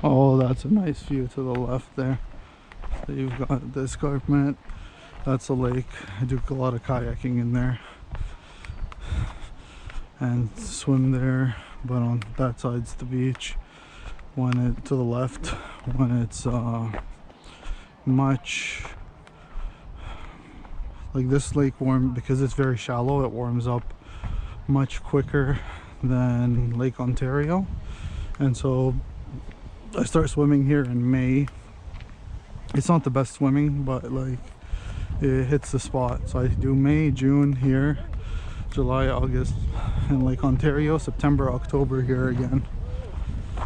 Oh, that's a nice view to the left there. So you've got the escarpment. That's a lake. I do a lot of kayaking in there and swim there, but on that side's the beach. When it to the left, when it's much like this lake because it's very shallow, it warms up much quicker than Lake Ontario, and so I start swimming here in May. It's not the best swimming, but like it hits the spot. So I do May, June here, July, August in Lake Ontario, September, October here again.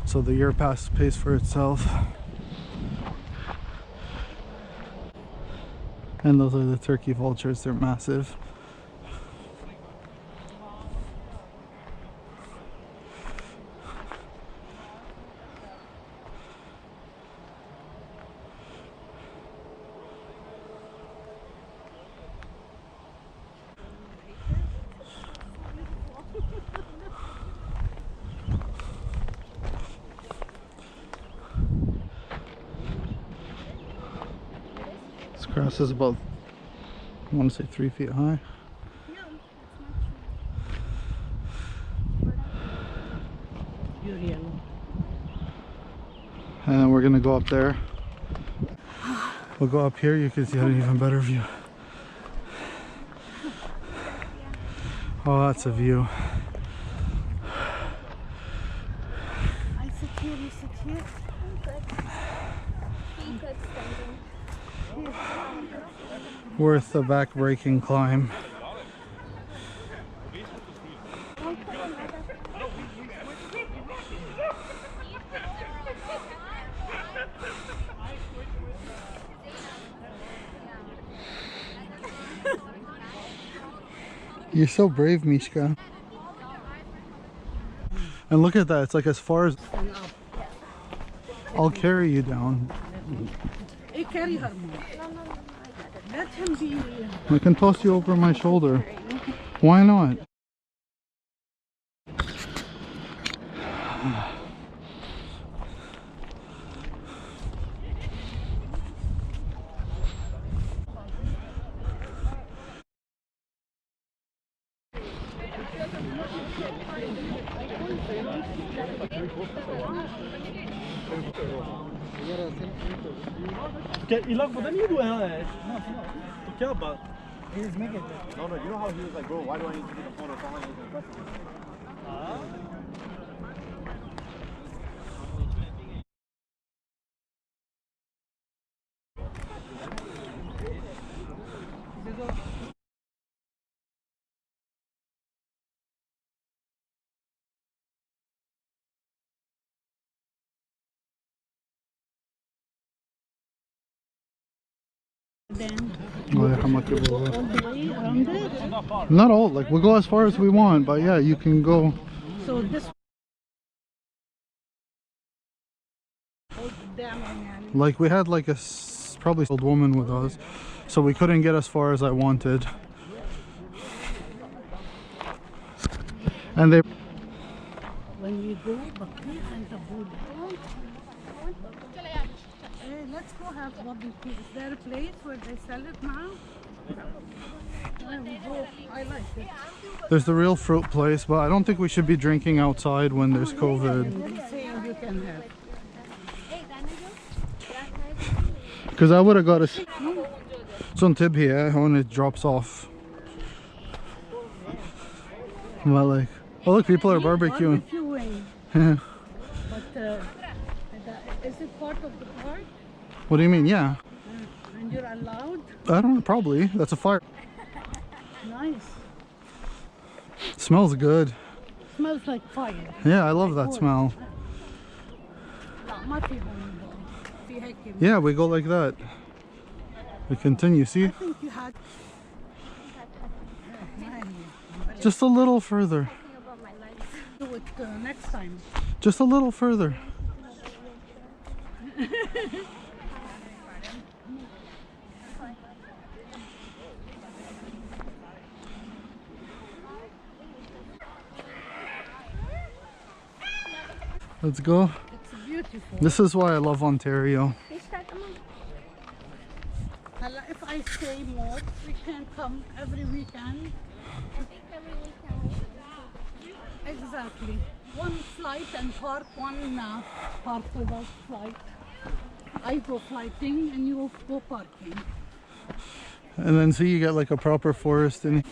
So the year pays for itself. And those are the turkey vultures, they're massive. This grass is about, I want to say 3 feet high. And then we're gonna go up there. We'll go up here, you can see an even better view. Oh, that's a view. I sit here, you sit here. Worth a back-breaking climb. You're so brave, Mishka. And look at that, it's like as far as... I'll carry you down. Hey, carry her. Let him be. I can toss you over my shoulder. Why not? You look, but then you do it. No, but he's making it. No, you know how he was like, bro, why do I need to take a photo? It's not like it's impressive. Not all, like we'll go as far as we want, but yeah, you can go. So this. Like we had like a probably old woman with us, so we couldn't get as far as I wanted. And they. When we go, Bakri and the food. Hey, let's go have barbecue. Is there a place where they sell it now? I like it. There's the real fruit place, but I don't think we should be drinking outside when there's COVID. They're saying you can have. Because I would have got a some tib here when it drops off. Well, like, oh look, people are barbecuing. Yeah. But is it part of the park? What do you mean? Yeah. And you're allowed? I don't know, probably. That's a fire. Nice. Smells good. Smells like fire. Yeah, I love that smell. Yeah, we go like that. We continue, see? I think you had... Just a little further. Do it next time. Just a little further. Let's go. It's beautiful. beautiful. This is why I love Ontario. If I stay more, we can come every weekend. Exactly. One flight and park, one park without flight. I go flighting and you go parking. And then see, you get like a proper forest in.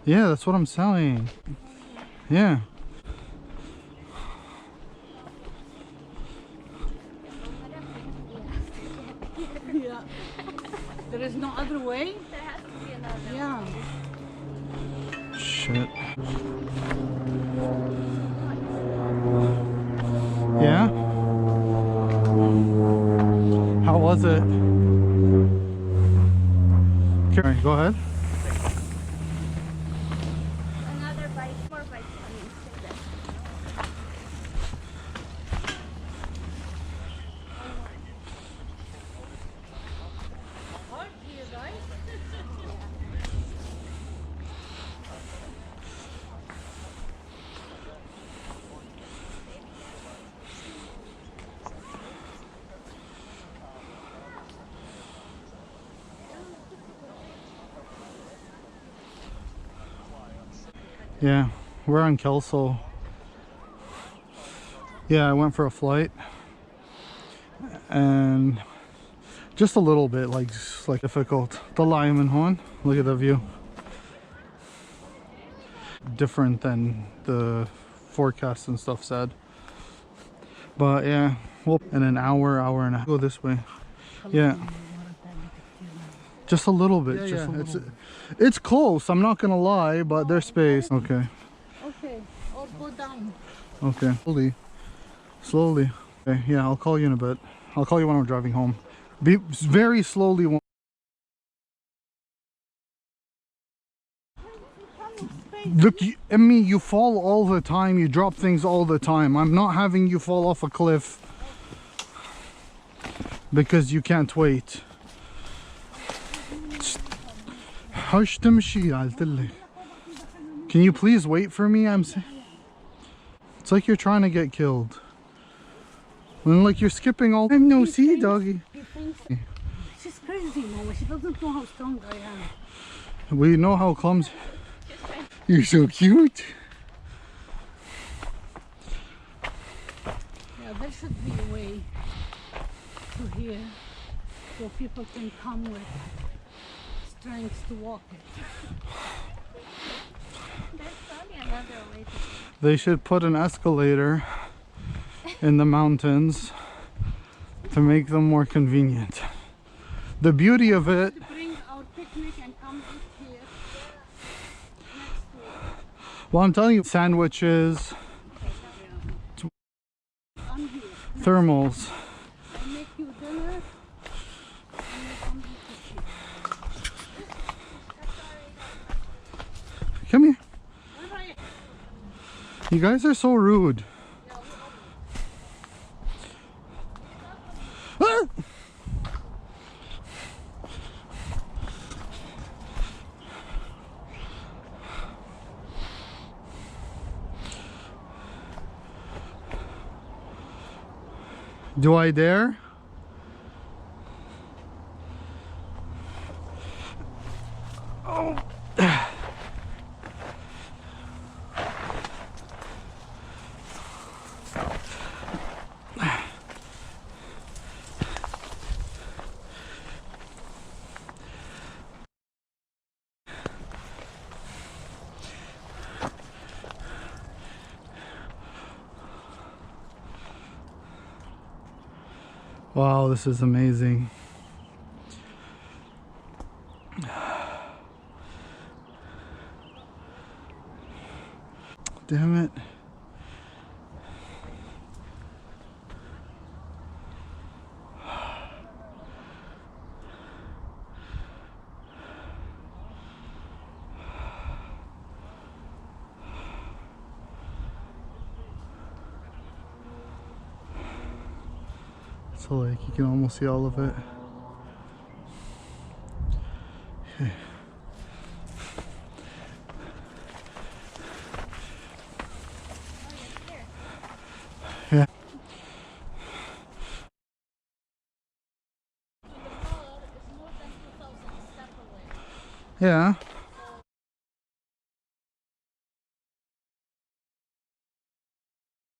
Yeah, that's what I'm saying. Yeah. Yeah. There is no other way? There has to be another. Yeah. Shit. Yeah? How was it? Okay, go ahead. Another bite, more bites. I mean, say that. Hard here, right? Yeah, we're on Kelso. Yeah, I went for a flight and just a little bit like difficult. The Lyman one, look at the view. Different than the forecast and stuff said. But yeah, well, in an hour and a half. Go this way. Yeah. Just a little bit. It's close, I'm not gonna lie, but there's space. Okay. Okay, or go down. Okay. Slowly. Okay, yeah, I'll call you in a bit. I'll call you when I'm driving home. Be very slowly. Look, Emmy, you fall all the time. You drop things all the time. I'm not having you fall off a cliff because you can't wait. Can you please wait for me? It's like you're trying to get killed. And like you're skipping all time. No, see, doggy. She's crazy, Mama. She doesn't know how strong I am. We know how clumsy. You're so cute. Yeah, there should be a way to here so people can come with strength to walk it. There's probably another way to They should put an escalator in the mountains to make them more convenient. The beauty of it. Bring our picnic and come eat here. Well, I'm telling you, sandwiches, I'm here. thermals. I make you dinner and you come eat it here. Come here. Bye-bye. You guys are so rude. Ah! Do I dare? Oh. Wow, this is amazing. Damn it. So like you can almost see all of it. Okay. Yeah. Yeah.